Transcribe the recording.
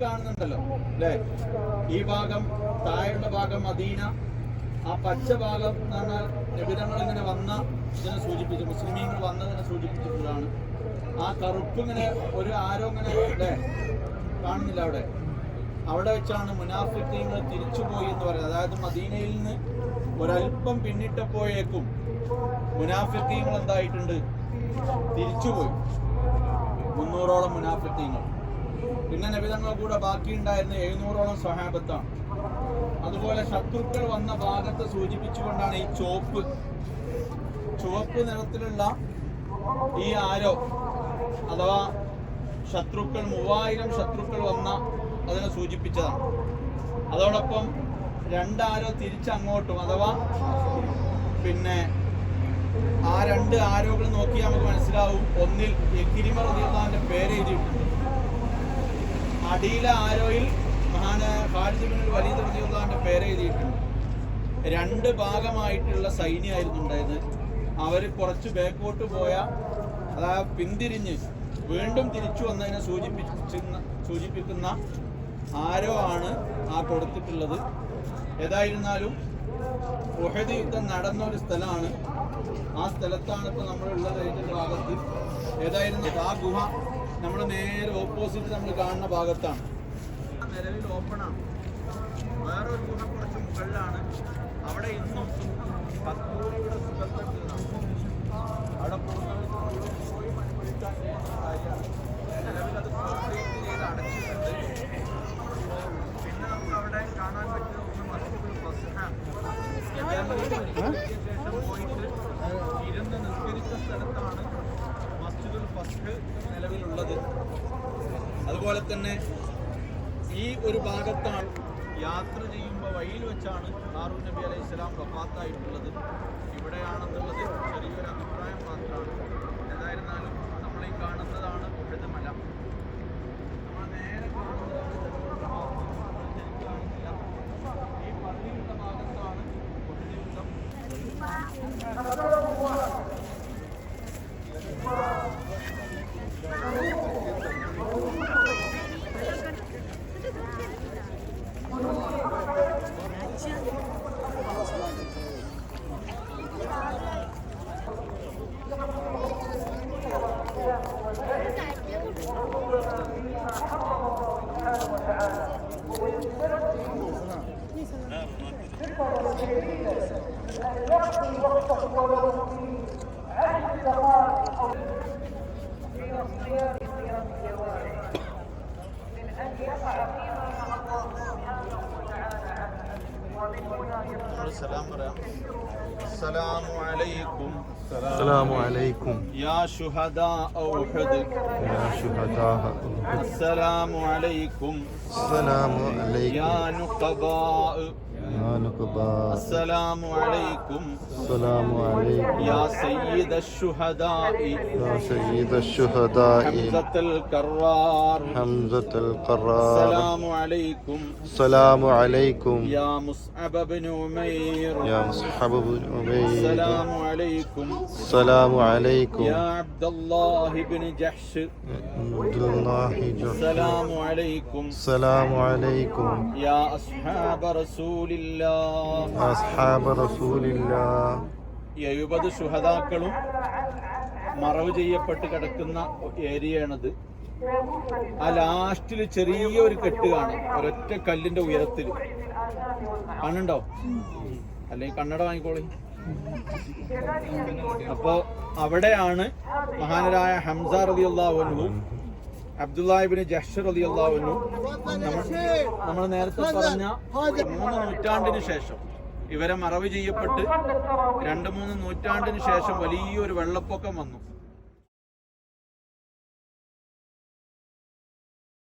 കാണുന്നുണ്ടല്ലോ അല്ലേ? ഈ ഭാഗം, താഴെയുള്ള ഭാഗം മദീന, ആ പച്ച ഭാഗം എന്ന് പറഞ്ഞാൽ നബിതങ്ങൾ ഇങ്ങനെ വന്ന ഇതിനെ സൂചിപ്പിച്ചു, മുസ്ലിമീങ്ങൾ വന്നതിനെ സൂചിപ്പിച്ചിട്ടുള്ളതാണ്. ആ കറുപ്പ് ഇങ്ങനെ ഒരു ആരോ ഇങ്ങനെ അല്ലേ കാണുന്നില്ല അവിടെ. അവിടെ വെച്ചാണ് മുനാഫിഖീങ്ങൾ തിരിച്ചുപോയി എന്ന് പറയുന്നത്. അതായത് മദീനയിൽ നിന്ന് ഒരല്പം പിന്നിട്ടപ്പോഴേക്കും മുനാഫിഖീങ്ങൾ എന്തായിട്ടുണ്ട്? തിരിച്ചുപോയി. 300ഓളം മുനാഫിഖീങ്ങൾ. പിന്നെ നബിതങ്ങൾ കൂടെ ബാക്കിയുണ്ടായിരുന്ന 700ഓളം സ്വഹാബത്താണ്. അതുപോലെ ശത്രുക്കൾ വന്ന ഭാഗത്തെ സൂചിപ്പിച്ചുകൊണ്ടാണ് ഈ ചുവപ്പ് നിറത്തിലുള്ള ഈ ആരോ, അഥവാ ശത്രുക്കൾ 3000 ശത്രുക്കൾ വന്ന അതിനെ സൂചിപ്പിച്ചതാണ്. അതോടൊപ്പം 2 ആരോ തിരിച്ചങ്ങോട്ടും, അഥവാ പിന്നെ ആ 2 ആരോകൾ നോക്കിയാൽ നമുക്ക് മനസ്സിലാവും. ഒന്നിൽ ഇക്രിമ റളിയല്ലാഹുവിന്റെ പേര് എഴുതിയിട്ടുണ്ട്. അടിയിലെ ആരോയിൽ ഖാലിദ് ഇബ്നുൽ വലീദ് റളിയല്ലാഹുവിന്റെ പേര് എഴുതിയിട്ടുണ്ട്. 2 ഭാഗമായിട്ടുള്ള സൈന്യമായിരുന്നു ഉണ്ടായത്. അവർ കുറച്ച് ബാക്കോട്ട് പോയ, അതായത് പിന്തിരിഞ്ഞ് വീണ്ടും തിരിച്ചു വന്നതിനെ സൂചിപ്പിക്കുന്ന ആരോ ആണ് ആ കൊടുത്തിട്ടുള്ളത്. ഏതായിരുന്നാലും ഉഹദ് യുദ്ധം നടന്ന ഒരു സ്ഥലമാണ്. ആ സ്ഥലത്താണ് ഇപ്പോൾ നമ്മളുള്ളത്, ഇതിൻ്റെ ഭാഗത്ത്. ഏതായിരുന്നു ആ ഗുഹ നമ്മൾ നേരെ ഓപ്പോസിറ്റ് നമ്മൾ കാണുന്ന ഭാഗത്താണ്. നിലവിൽ ഓപ്പണാണ്. വേറൊരു ഗുഹ കുറച്ച് മുകളിലാണ്. അവിടെ ഇന്നും കസ്തൂരിയുടെ സുഗന്ധത്തിലാണ്. അവിടെ പോയി മനുഷ്ഠിക്കാൻ കാര്യമാണ്. നിലവിൽ അത് കോൺക്രീറ്റ് ചെയ്ത് അടച്ചിട്ടുണ്ട്. പിന്നെ നമുക്ക് അവിടെ കാണാൻ പറ്റുന്ന ഒന്ന് മസ്ജിദുൽ ഫസ്ഹ. ശേഷം പോയിട്ട് ഇരുന്ന് നിസ്കരിച്ച സ്ഥലത്താണ് മസ്ജിദുൽ ഫസ്ഹ് നിലവിലുള്ളത്. അതുപോലെ തന്നെ ഈ ഒരു ഭാഗത്താണ് യാത്ര ചെയ്യുമ്പോൾ വഴിയിൽ വെച്ചാണ് ഹാറൂൻ നബി അലൈഹിസ്സലാം വഫാത്തായിട്ടുള്ളത്. ഇവിടെയാണെന്നുള്ളത് ചെറിയൊരു അഭിപ്രായം മാത്രമാണ്. ഏതായിരുന്നാലും നമ്മൾ ഈ കാണുന്നതാണ് ഉഹദ് മല. നമ്മൾ നേരെ കാണുന്നത് ഈ പള്ളിയുടെ ഭാഗത്താണ് ഉഹദ് യുദ്ധം. السلام عليكم يا شهداء أحد. السلام عليكم. السلام عليكم يا نقباء. السلام عليكم. السلام عليكم يا سيد الشهداء. حمزة الكرار. السلام عليكم. السلام عليكم يا مصعب بن عمير. السلام عليكم. السلام عليكم يا عبد الله بن جحش. السلام عليكم. السلام عليكم يا أصحاب رسول الله. أصحاب رسول الله. 70 ശുഹദാക്കളും മറവ് ചെയ്യപ്പെട്ട് കിടക്കുന്ന ഏരിയയാണത്. ആ ലാസ്റ്റിൽ ചെറിയൊരു കെട്ട് കാണാം, ഒരൊറ്റ കല്ലിന്റെ ഉയരത്തിൽ. കണ്ണുണ്ടോ? അല്ലെങ്കിൽ കണ്ണട വാങ്ങിക്കോളി. അപ്പോ അവിടെയാണ് മഹാനരായ ഹംസ റളിയല്ലാഹു അൻഹു, അബ്ദുല്ലാഹ് ഇബ്നു ജഹ്ഷ് റളിയല്ലാഹു അൻഹു, നമ്മൾ നേരത്തെ പറഞ്ഞ 3 നൂറ്റാണ്ടിന് ശേഷം ഇവരെ മറവ് ചെയ്യപ്പെട്ട് 2-3 നൂറ്റാണ്ടിന് ശേഷം വലിയൊരു വെള്ളപ്പൊക്കം വന്നു.